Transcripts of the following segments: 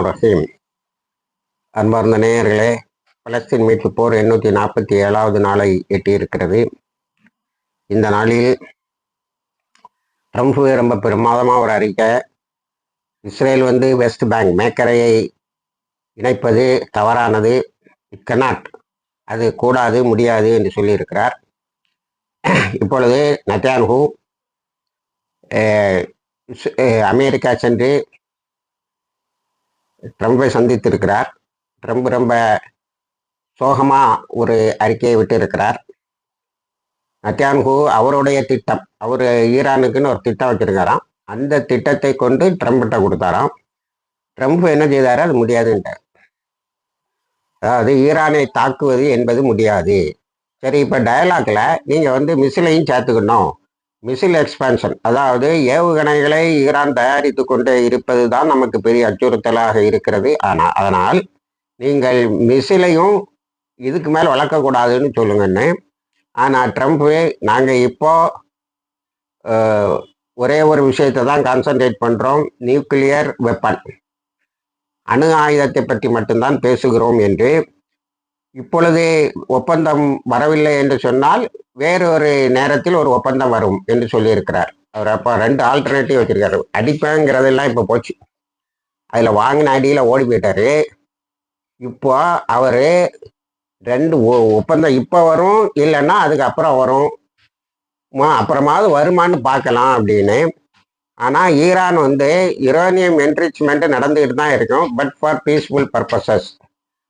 ரஹீம். அன்பார்ந்த நேயர்களே, பலஸ்தீன் மீட்பு போர் 847வது நாளை எட்டியிருக்கிறது. இந்த நாளில் ட்ரம்ப் ரொம்ப பிரமாதமாக ஒரு அறிக்கை, இஸ்ரேல் வெஸ்ட் பேங்க் மேக்கரையை இணைப்பது தவறானது, இட் கனாட், அது கூடாது, முடியாது என்று சொல்லியிருக்கிறார். இப்பொழுது நெதன்யாஹூ அமெரிக்கா சென்று ட்ரம்பை சந்தித்திருக்கிறார். ட்ரம்ப் ரொம்ப சோகமாக ஒரு அறிக்கையை விட்டு இருக்கிறார். நெதன்யாஹூ அவருடைய திட்டம், அவர் ஈரானுக்குன்னு ஒரு திட்டம் வச்சிருக்காராம். அந்த திட்டத்தை கொண்டு ட்ரம்ப்கிட்ட கொடுத்தாராம். ட்ரம்ப் என்ன செய்தார், அது முடியாதுன்ட்டார். அதாவது ஈரானை தாக்குவது என்பது முடியாது. சரி, இப்போ டயலாக்ல நீங்கள் மிசிலையும் சேர்த்துக்கணும். மிசில் எக்ஸ்பான்ஷன், அதாவது ஏவுகணைகளை ஈரான் தயாரித்து கொண்டே இருப்பது தான் நமக்கு பெரிய அச்சுறுத்தலாக இருக்கிறது. அதனால் நீங்கள் மிசிலையும் இதுக்கு மேலே வளர்க்கக்கூடாதுன்னு சொல்லுங்கன்னு. ஆனால் ட்ரம்ப்பு, நாங்கள் இப்போ ஒரே ஒரு விஷயத்தை தான் கான்சன்ட்ரேட் பண்ணுறோம், நியூக்ளியர் வெப்பன், அணு ஆயுதத்தை பற்றி மட்டும்தான் பேசுகிறோம் என்று. இப்பொழுது ஒப்பந்தம் வரவில்லை என்று சொன்னால் வேறு ஒரு நேரத்தில் ஒரு ஒப்பந்தம் வரும் என்று சொல்லியிருக்கிறார். அவர் அப்போ 2 ஆல்டர்னேட்டிவ் வச்சிருக்காரு. அடிப்பேங்கிறதெல்லாம் இப்போ போச்சு, அதில் வாங்கின அடியில் ஓடி போயிட்டாரு. இப்போ அவர் 2 ஒப்பந்தம் இப்போ வரும், இல்லைன்னா அதுக்கப்புறம் வரும், அப்புறமாவது வருமானு பார்க்கலாம் அப்படின்னு. ஆனால் ஈரான் யுரேனியம் என்ரிச்மெண்ட் நடந்துக்கிட்டு தான் இருக்கும், பட் ஃபார் பீஸ்ஃபுல் பர்பஸஸ்.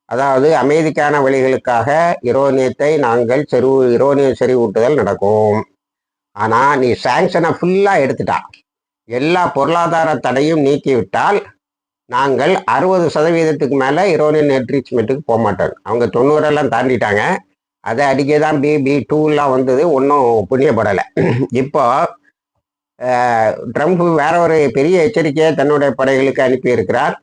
அதாவது அமைதிக்கான வழிகளுக்காக யுரேனியத்தை நாங்கள் யுரேனியம் செறிவூட்டுதல் நடக்கும். ஆனால் நீ சாங்ஷனை ஃபுல்லாக எடுத்துட்டா, எல்லா பொருளாதார தடையும் நீக்கிவிட்டால் நாங்கள் 60% மேலே யுரேனியம் என்ரிச்மெண்ட்டுக்கு போக மாட்டோம். அவங்க 90 தாண்டிட்டாங்க. அதை அடிக்க தான் BB2 வந்தது, ஒன்றும் புண்ணியப்படலை. இப்போ ட்ரம்ப் வேற ஒரு பெரிய எச்சரிக்கையை தன்னுடைய படைகளுக்கு அனுப்பியிருக்கிறார்.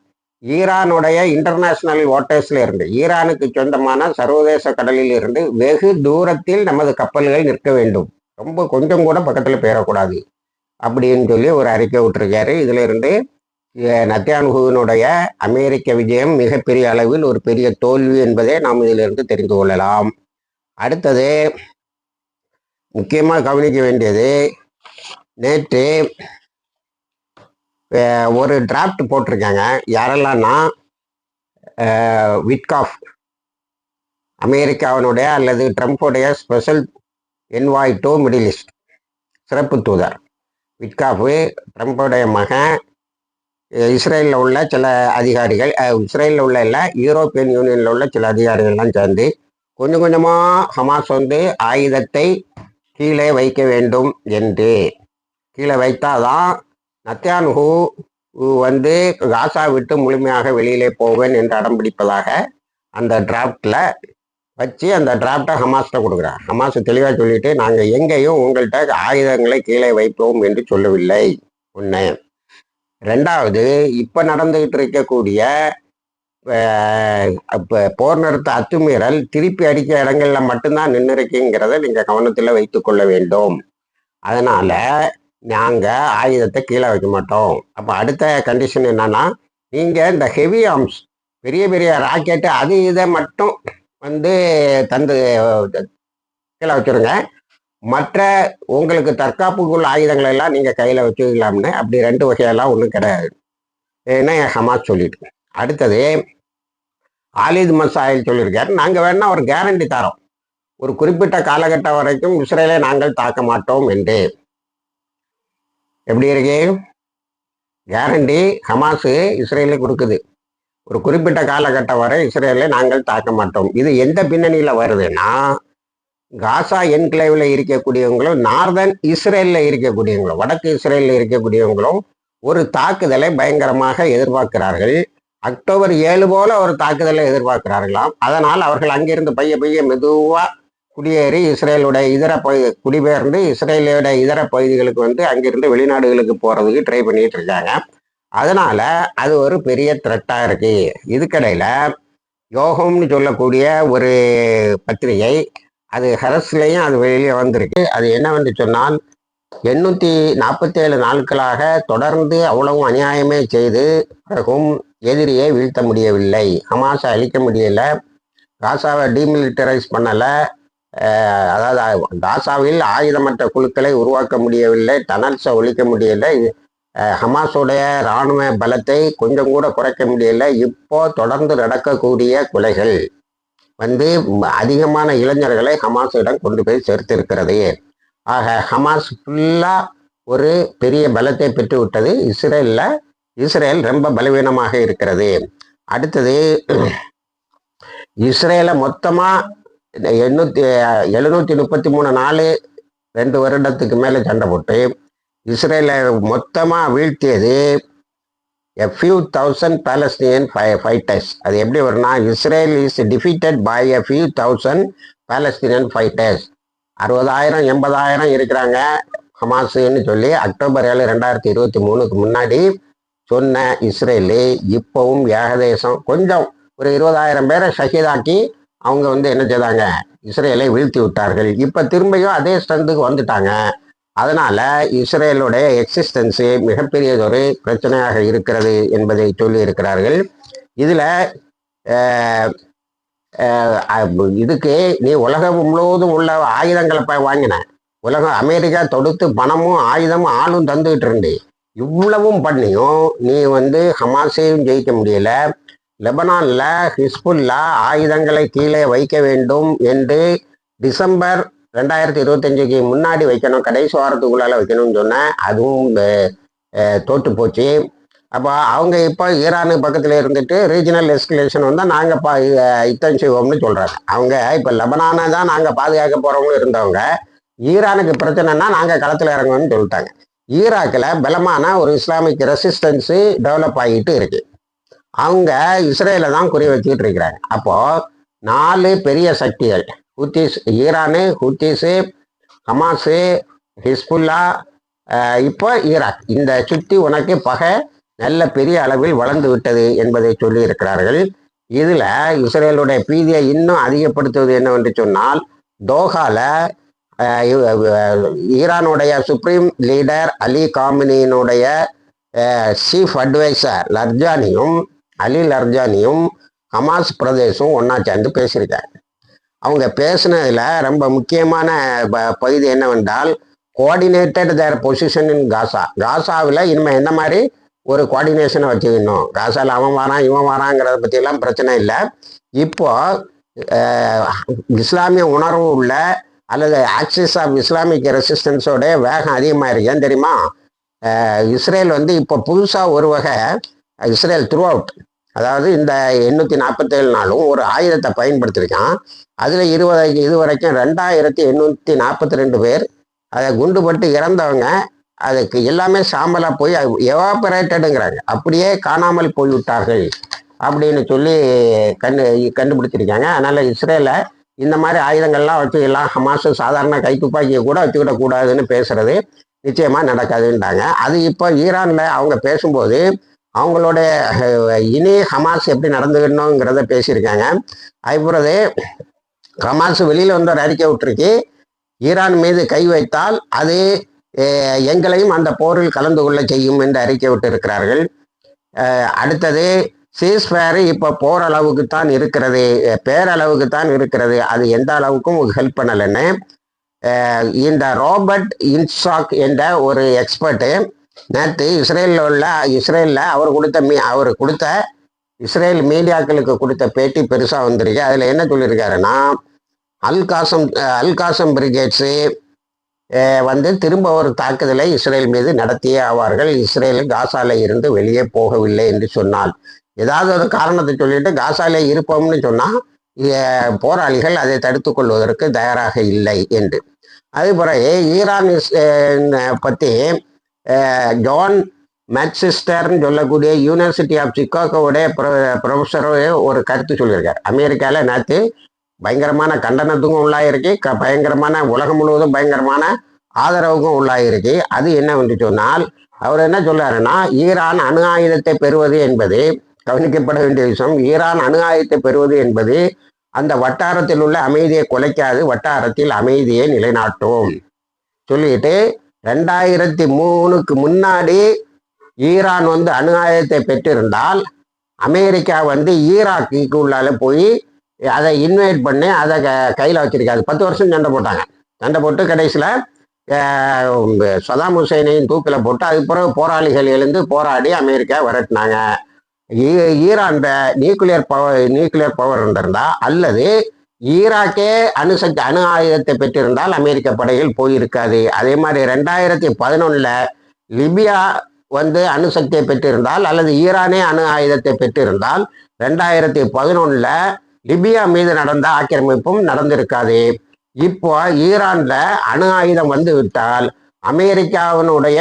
ஈரானுடைய இன்டர்நேஷனல் வாட்டர்ஸ்ல இருந்து, ஈரானுக்கு சொந்தமான சர்வதேச கடலில் இருந்து வெகு தூரத்தில் நமது கப்பல்கள் நிற்க வேண்டும், ரொம்ப கொஞ்சம் கூட பக்கத்தில் போயிடக்கூடாது அப்படின்னு சொல்லி ஒரு அறிக்கை விட்டுருக்காரு. இதுல இருந்து நெதன்யாஹூவினுடைய அமெரிக்க விஜயம் மிகப்பெரிய அளவில் ஒரு பெரிய தோல்வி என்பதை நாம் இதிலிருந்து தெரிந்து கொள்ளலாம். அடுத்தது முக்கியமாக கவனிக்க வேண்டியது, நேற்று ஒரு டிராஃப்ட் போட்டிருக்காங்க. யாரெல்லாம்னா விட்காஃப், அமெரிக்காவினுடைய அல்லது ட்ரம்ப்புடைய special envoy to middle east சிறப்பு தூதர் விட்காஃப், ட்ரம்ப்புடைய மகன், இஸ்ரேலில் உள்ள சில அதிகாரிகள், இஸ்ரேலில் உள்ள இல்லை, யூரோப்பியன் யூனியனில் உள்ள சில அதிகாரிகள்லாம் சேர்ந்து கொஞ்சம் கொஞ்சமாக ஹமாஸ் ஆயுதத்தை கீழே வைக்க வேண்டும் என்று, கீழே வைத்தாதான் நெதன்யாஹூ காசா விட்டு முழுமையாக வெளியிலே போவேன் என்று அடம் பிடிப்பதாக அந்த டிராஃப்டில் வச்சு அந்த டிராஃப்டை ஹமாஸ்ட கொடுக்குறார். ஹமாஸ் தெளிவாக சொல்லிட்டு, நாங்கள் எங்கேயும் உங்கள்கிட்ட ஆயுதங்களை கீழே வைப்போம் என்று சொல்லவில்லை. ஒன்று. ரெண்டாவது, இப்போ நடந்துகிட்டு இருக்கக்கூடிய போர் நிறுத்த அத்துமீறல் திருப்பி அடிக்க இடங்கள்ல மட்டும்தான் நின்று இருக்குங்கிறத நீங்கள் கவனத்தில் வைத்து கொள்ள வேண்டும். அதனால நாங்கள் ஆயுதத்தை கீழே வைக்க மாட்டோம். அப்போ அடுத்த கண்டிஷன் என்னன்னா, நீங்கள் இந்த ஹெவி ஆர்ம்ஸ், பெரிய பெரிய ராக்கெட்டு, அது இதை மட்டும் தந்து கீழே வச்சுருங்க, மற்ற உங்களுக்கு தற்காப்புக்குள்ள ஆயுதங்கள் எல்லாம் நீங்கள் கையில் வச்சுக்கலாம்னு. அப்படி 2 வகையெல்லாம் ஒன்றும் கிடையாது, ஏன்னா ஹமாஸ் சொல்லிட்டு. அடுத்தது ஆலித் மசாயில் சொல்லியிருக்காரு, நாங்கள் வேணா ஒரு கேரண்டி தரோம், ஒரு குறிப்பிட்ட காலகட்டம் வரைக்கும் இஸ்ரேலை நாங்கள் தாக்க மாட்டோம் என்று. எப்படி இருக்கு கேரண்டி? ஹமாஸ் இஸ்ரேலுக்கு கொடுக்குது, ஒரு குறிப்பிட்ட காலகட்டம் வரை இஸ்ரேலை நாங்கள் தாக்க மாட்டோம். இது எந்த பின்னணியில் வருதுன்னா, காசா என்கிளேவில் இருக்கக்கூடியவங்களும் நார்தன் இஸ்ரேலில் இருக்கக்கூடியவங்களும், வடக்கு இஸ்ரேலில் இருக்கக்கூடியவங்களும் ஒரு தாக்குதலை பயங்கரமாக எதிர்பார்க்கிறார்கள். அக்டோபர் 7 போல ஒரு தாக்குதலை எதிர்பார்க்கிறார்களாம். அதனால் அவர்கள் அங்கிருந்து பைய மெதுவாக குடியேறி இஸ்ரேலுடைய இதர குடிபெயர்ந்து இஸ்ரேலுடைய இதர பகுதிகளுக்கு அங்கிருந்து வெளிநாடுகளுக்கு போகிறதுக்கு ட்ரை பண்ணிட்டு இருக்காங்க. அதனால அது ஒரு பெரிய த்ரெட்டாக இருக்கு. இதுக்கடையில் யோகம்னு சொல்லக்கூடிய ஒரு பத்திரிகை, அது ஹரஸ்லையும் அது வெளியே வந்திருக்கு. அது என்னவென்று சொன்னால், 847 நாட்களாக தொடர்ந்து அவ்வளவும் அநியாயமே செய்து பிறகும் எதிரியை வீழ்த்த முடியவில்லை. ஹமாஸை அழிக்க முடியல, காசாவை டீமிலிட்டரைஸ் பண்ணலை, அதாவது காசாவில் ஆயுதமற்ற குழுக்களை உருவாக்க முடியவில்லை, டனல்ஸை ஒழிக்க முடியலை, ஹமாஸுடைய இராணுவ பலத்தை கொஞ்சம் கூட குறைக்க முடியலை. இப்போ தொடர்ந்து நடக்கக்கூடிய கொலைகள் அதிகமான இளைஞர்களை ஹமாஸிடம் கொண்டு போய் சேர்த்திருக்கிறது. ஆக ஹமாஸ் ஃபுல்லா ஒரு பெரிய பலத்தை பெற்று விட்டது. இஸ்ரேல் ரொம்ப பலவீனமாக இருக்கிறது. அடுத்தது, இஸ்ரேலை மொத்தமா 733 நாள் 2 வருடத்துக்கு மேலே சண்டை போட்டு இஸ்ரேலை மொத்தமா வீழ்த்தியது a few thousand Palestinian fighters. அது எப்படி வரும்னா, Israel is defeated by a few thousand Palestinian fighters. 60,000 80,000 இருக்கிறாங்க ஹமாஸுன்னு சொல்லி அக்டோபர் 7 2023 முன்னாடி சொன்ன இஸ்ரேலு இப்பவும் ஏகதேசம் கொஞ்சம் ஒரு 20,000 பேரை ஷஹீதாக்கி அவங்க என்ன செய்தாங்க, இஸ்ரேலை வீழ்த்தி விட்டார்கள். இப்போ திரும்பியும் அதே ஸ்ட்ரென்த்துக்கு வந்துட்டாங்க. அதனால இஸ்ரேலுடைய எக்ஸிஸ்டன்ஸு மிகப்பெரியதொரு பிரச்சனையாக இருக்கிறது என்பதை சொல்லி இருக்கிறார்கள். இதில் இதுக்கு நீ உலகம் முழுவதும் உள்ள ஆயுதங்களை போய் வாங்கின, உலகம் அமெரிக்கா தொடுத்து பணமும் ஆயுதமும் ஆளும் தந்துகிட்டு இருந்து இவ்வளவும் பண்ணியும் நீ ஹமாஸையும் ஜெயிக்க முடியல. லெபனான்ல ஹிஸ்புல்லா ஆயுதங்களை கீழே வைக்க வேண்டும் என்று டிசம்பர் 2025 முன்னாடி வைக்கணும், கடைசி வாரத்துக்குள்ளால வைக்கணும்னு சொன்னேன். அதுவும் தோற்று போச்சு. அப்போ அவங்க இப்போ ஈரானு பக்கத்தில் இருந்துட்டு ரீஜனல் எஸ்கலேஷன் வந்தால் நாங்கள் யுத்தம் செய்வோம்னு சொல்கிறாங்க. அவங்க இப்போ லெபனானை தான் நாங்கள் பாதுகாக்க போகிறவங்களும் இருந்தவங்க, ஈரானுக்கு பிரச்சனைனா நாங்கள் களத்தில் இறங்குவோம்னு சொல்லிட்டாங்க. ஈராக்கில் பலமான ஒரு இஸ்லாமிக் ரெசிஸ்டன்ஸு டெவலப் ஆகிட்டு இருக்கு. அவங்க இஸ்ரேலை தான் குறி வச்சுக்கிட்டு இருக்கிறாங்க. அப்போது 4 பெரிய சக்திகள், ஹூத்திஸ், ஈரானு, ஹூத்திஸு, ஹமாஸு, ஹிஸ்புல்லா, இப்போ ஈராக், இந்த சுற்றி உனக்கு பகை நல்ல பெரிய அளவில் வளர்ந்து விட்டது என்பதை சொல்லி இருக்கிறார்கள். இதில் இஸ்ரேலுடைய பீதியை இன்னும் அதிகப்படுத்துவது என்னவென்று சொன்னால், தோஹால ஈரானுடைய சுப்ரீம் லீடர் அலி காமினியினுடைய சீஃப் அட்வைசர் அலி லர்ஜானியும் ஹமாஸ் பிரதேசம் ஒன்றா சேர்ந்து பேசியிருக்காங்க. அவங்க பேசினதில் ரொம்ப முக்கியமான பகுதி என்னவென்றால், கோஆர்டினேட்டட் தேர் பொசிஷன் இன் காசாவில் இனிமேல் என்ன மாதிரி ஒரு கோஆர்டினேஷனை வச்சுக்கணும். காசாவில் அவன் வரான் இவன் வராங்கிறத பற்றியெல்லாம் பிரச்சனை இல்லை. இப்போ இஸ்லாமிய உணர்வு உள்ள அல்லது ஆக்சிஸ் ஆஃப் இஸ்லாமிக் ரெசிஸ்டன்ஸோட வேகம் அதிகமாக இருக்கு. ஏன் தெரியுமா, இஸ்ரேல் இப்போ புதுசாக ஒரு வகை இஸ்ரேல் த்ரூ அவுட், அதாவது இந்த 847 நாளும் ஒரு ஆயுதத்தை பயன்படுத்தியிருக்கான். அதில் இது வரைக்கும் 2842 பேர் அதை குண்டுபட்டு இறந்தவங்க, அதுக்கு எல்லாமே சாம்பலாக போய் எவாபரேட்டடுங்கிறாங்க, அப்படியே காணாமல் போய்விட்டார்கள் அப்படின்னு சொல்லி கண்டுபிடிச்சிருக்காங்க. அதனால் இஸ்ரேலை இந்த மாதிரி ஆயுதங்கள்லாம் வச்சுக்கலாம், ஹமாஸு சாதாரண கைத்துப்பாக்கியை கூட வச்சுக்கிடக்கூடாதுன்னு பேசுறது நிச்சயமாக நடக்காதுன்றாங்க. அது இப்போ ஈரானில் அவங்க பேசும்போது அவங்களுடைய இனி ஹமாஸ் எப்படி நடந்துக்கணுங்கிறத பேசியிருக்காங்க. அதுபோது ஹமாஸ் வெளியில் ஒரு அறிக்கை விட்டுருக்கு, ஈரான் மீது கை வைத்தால் அது எங்களையும் அந்த போரில் கலந்து கொள்ள செய்யும் என்று அறிக்கை விட்டு இருக்கிறார்கள். அடுத்தது, சீஸ்ஃபயர் இப்போ போரளவுக்கு தான் இருக்கிறது, பேரளவுக்கு தான் இருக்கிறது, அது எந்த அளவுக்கும் ஹெல்ப் பண்ணலைன்னு இந்த ராபர்ட் இன்சாக் என்ற ஒரு எக்ஸ்பர்ட்டு நேற்று இஸ்ரேலில் அவர் கொடுத்த இஸ்ரேல் மீடியாக்களுக்கு கொடுத்த பேட்டி பெருசாக வந்திருக்கு. அதில் என்ன சொல்லியிருக்காருன்னா, அல்காசம் பிரிகேட்ஸு திரும்ப ஒரு தாக்குதலை இஸ்ரேல் மீது நடத்தியே ஆவார்கள், இஸ்ரேல் காசால இருந்து வெளியே போகவில்லை என்று சொன்னால், ஏதாவது ஒரு காரணத்தை சொல்லிட்டு காசாலே இருப்போம்னு சொன்னால் போராளிகள் அதை தடுத்து கொள்வதற்கு தயாராக இல்லை என்று. அதே பிறகு ஈரான் பற்றி ஜான் மேக்சிஸ்டர்னு சொல்லக்கூடிய யூனிவர்சிட்டி ஆஃப் சிக்காகோவுடைய ப்ரொஃபஸரோட ஒரு கருத்து சொல்லியிருக்கார். அமெரிக்காவில் நேற்று பயங்கரமான கண்டனத்துக்கும் உள்ளாயிருக்கு, பயங்கரமான உலகம் முழுவதும் பயங்கரமான ஆதரவுக்கும் உள்ளாயிருக்கு. அது என்னவென்று சொன்னால், அவர் என்ன சொல்றாருன்னா, ஈரான் அணு ஆயுதத்தை பெறுவது என்பது கவனிக்கப்பட வேண்டிய விஷயம். ஈரான் அணு ஆயுதத்தை பெறுவது என்பது அந்த வட்டாரத்தில் உள்ள அமைதியை குலைக்காது, வட்டாரத்தில் அமைதியை நிலைநாட்டும் சொல்லிட்டு 2003க்கு முன்னாடி ஈரான் வந்து அணு ஆயுதத்தை பெற்றிருந்தால் அமெரிக்கா வந்து ஈராக்கு உள்ளால போய் அதை இன்வைட் பண்ணி அதை கையில் வச்சிருக்காது. 10 வருஷம் சண்டை போட்டாங்க. சண்டை போட்டு கடைசியில் சதாம் ஹுசைனையும் தூக்கில் போட்டு அதுக்கு பிறகு போராளிகள் எழுந்து போராடி அமெரிக்கா விரட்டினாங்க. ஈரான் நியூக்ளியர் பவர் இருந்திருந்தா அல்லது ஈராக்கே அணு ஆயுதத்தை பெற்றிருந்தால் அமெரிக்க படைகள் போயிருக்காது. அதே மாதிரி 2011 லிபியா வந்து அணுசக்தியை பெற்றிருந்தால் அல்லது ஈரானே அணு ஆயுதத்தை பெற்றிருந்தால் 2011 லிபியா மீது நடந்த ஆக்கிரமிப்பும் நடந்திருக்காது. இப்போ ஈரான்ல அணு ஆயுதம் வந்து விட்டால் அமெரிக்காவினுடைய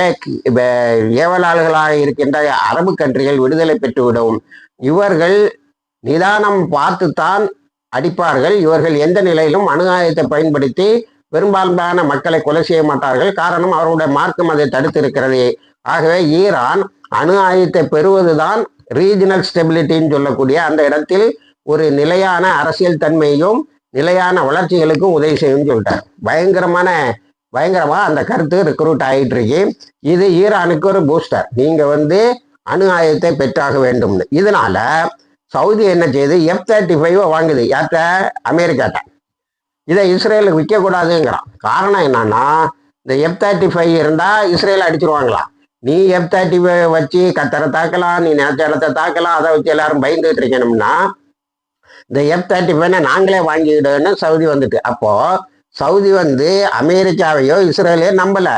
ஏவலாளர்களாக இருக்கின்ற அரபு கண்ட்ரிகள் விடுதலை பெற்றுவிடும். இவர்கள் நிதானம் பார்த்துத்தான் அடிப்பார்கள். இவர்கள் எந்த நிலையிலும் அணு ஆயுதத்தை பயன்படுத்தி பெரும்பான்மையான மக்களை கொலை செய்ய மாட்டார்கள். காரணம், அவருடைய மார்க்கம் அதை தடுத்திருக்கிறது. ஆகவே ஈரான் அணு ஆயுதத்தை பெறுவதுதான் ரீஜனல் ஸ்டெபிலிட்டின்னு சொல்லக்கூடிய அந்த இடத்தில் ஒரு நிலையான அரசியல் தன்மையும் நிலையான வளர்ச்சிகளுக்கும் உதவி செய்யும் சொல்லிட்டார். பயங்கரமா அந்த கருத்து ரெக்ரூட் ஆகிட்டு இருக்கு. இது ஈரானுக்கு ஒரு பூஸ்டர். நீங்க வந்து அணு ஆயுதத்தை பெற்றாக வேண்டும்னு. இதனால சவுதி என்ன செய்யுது, F-35 வாங்குது. யார்கிட்ட? அமெரிக்காட்ட. இதை இஸ்ரேலுக்கு விற்கக்கூடாதுங்கிறான். காரணம் என்னன்னா, இந்த F-35 இருந்தா இஸ்ரேல் அடிச்சிருவாங்களாம். நீ F-35 வச்சு கத்தரை தாக்கலாம், நீ நேரத்தை தாக்கலாம், அதை வச்சு எல்லாரும் பயந்துட்டு இருக்கணும்னா இந்த F-35 நாங்களே வாங்கிடுன்னு சவுதி வந்துட்டு. அப்போ சவுதி வந்து அமெரிக்காவையோ இஸ்ரேலையோ நம்பல,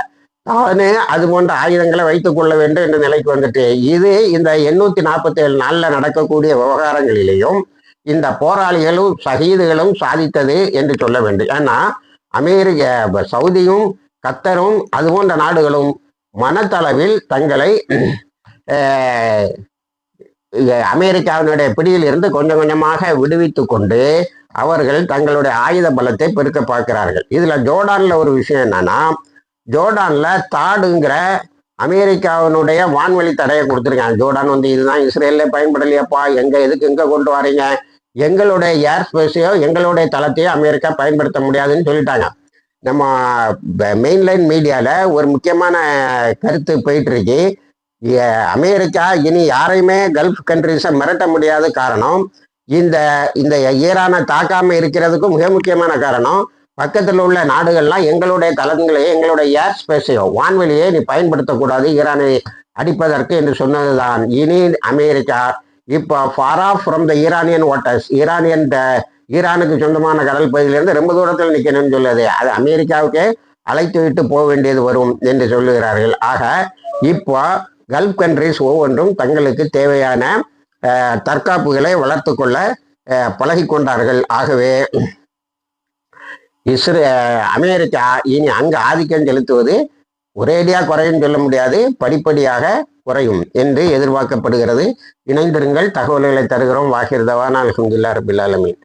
தானே அது போன்ற ஆயுதங்களை வைத்துக் கொள்ள வேண்டும் என்ற நிலைக்கு வந்துட்டு. இது இந்த 847 நாள்ல நடக்கக்கூடிய விவகாரங்களிலேயும் இந்த போராளிகளும் ஷஹீதுகளும் சாதித்தது என்று சொல்ல வேண்டும். ஏன்னா சவுதியும் கத்தரும் அது போன்ற நாடுகளும் மனத்தளவில் தங்களை அமெரிக்காவினுடைய பிடியில் இருந்து கொஞ்சம் கொஞ்சமாக விடுவித்து கொண்டு அவர்கள் தங்களுடைய ஆயுத பலத்தை பெருக்க பார்க்கிறார்கள். இதுல ஜோர்டான்ல ஒரு விஷயம் என்னன்னா, ஜோர்டான்ல தாடுங்கிற அமெரிக்காவினுடைய வான்வழி தடையை கொடுத்துருக்காங்க. ஜோர்டான் வந்து இதுதான் இஸ்ரேல்ல பயன்படலையாப்பா, எதுக்கு எங்க கொண்டு வரீங்க, எங்களுடைய ஏர் ஸ்பேஸையோ எங்களுடைய தளத்தையோ அமெரிக்கா பயன்படுத்த முடியாதுன்னு சொல்லிட்டாங்க. நம்ம மெயின்லைன் மீடியால ஒரு முக்கியமான கருத்து போயிட்டு இருக்கு. அமெரிக்கா இனி யாரையுமே கல்ஃப் கண்ட்ரிஸை மிரட்ட முடியாத காரணம், இந்த இந்த ஈரானை தாக்காம இருக்கிறதுக்கும் மிக முக்கியமான காரணம், பக்கத்தில் உள்ள நாடுகள்லாம் எங்களுடைய தளங்களையோ எங்களுடைய ஏர் ஸ்பேஸையோ வான்வெளியை நீ பயன்படுத்தக்கூடாது ஈரானை அடிப்பதற்கு என்று சொன்னதுதான். இனி அமெரிக்கா இப்போ for off from the Iranian waters, ஈரானுக்கு சொந்தமான கடல் பகுதியிலிருந்து ரொம்ப தூரத்தில் நிற்கணும்னு சொல்லுது. அது அமெரிக்காவுக்கே அழைத்து விட்டு போக வேண்டியது வரும் என்று சொல்லுகிறார்கள். ஆக இப்போ கல்ஃப் கண்ட்ரிஸ் ஒவ்வொன்றும் தங்களுக்கு தேவையான தற்காப்புகளை வளர்த்து கொள்ள பழகி கொண்டார்கள். ஆகவே அமெரிக்கா இனி அங்கு ஆதிக்கம் செலுத்துவது ஒரேடியாக குறையும் சொல்ல முடியாது, படிப்படியாக குறையும் என்று எதிர்பார்க்கப்படுகிறது. இணைந்திருங்கள், தகவல்களை தருகிறோம். வாஹிர் தவானா அல்ஹம்துலில்லாஹி ரப்பில் ஆலமீன்.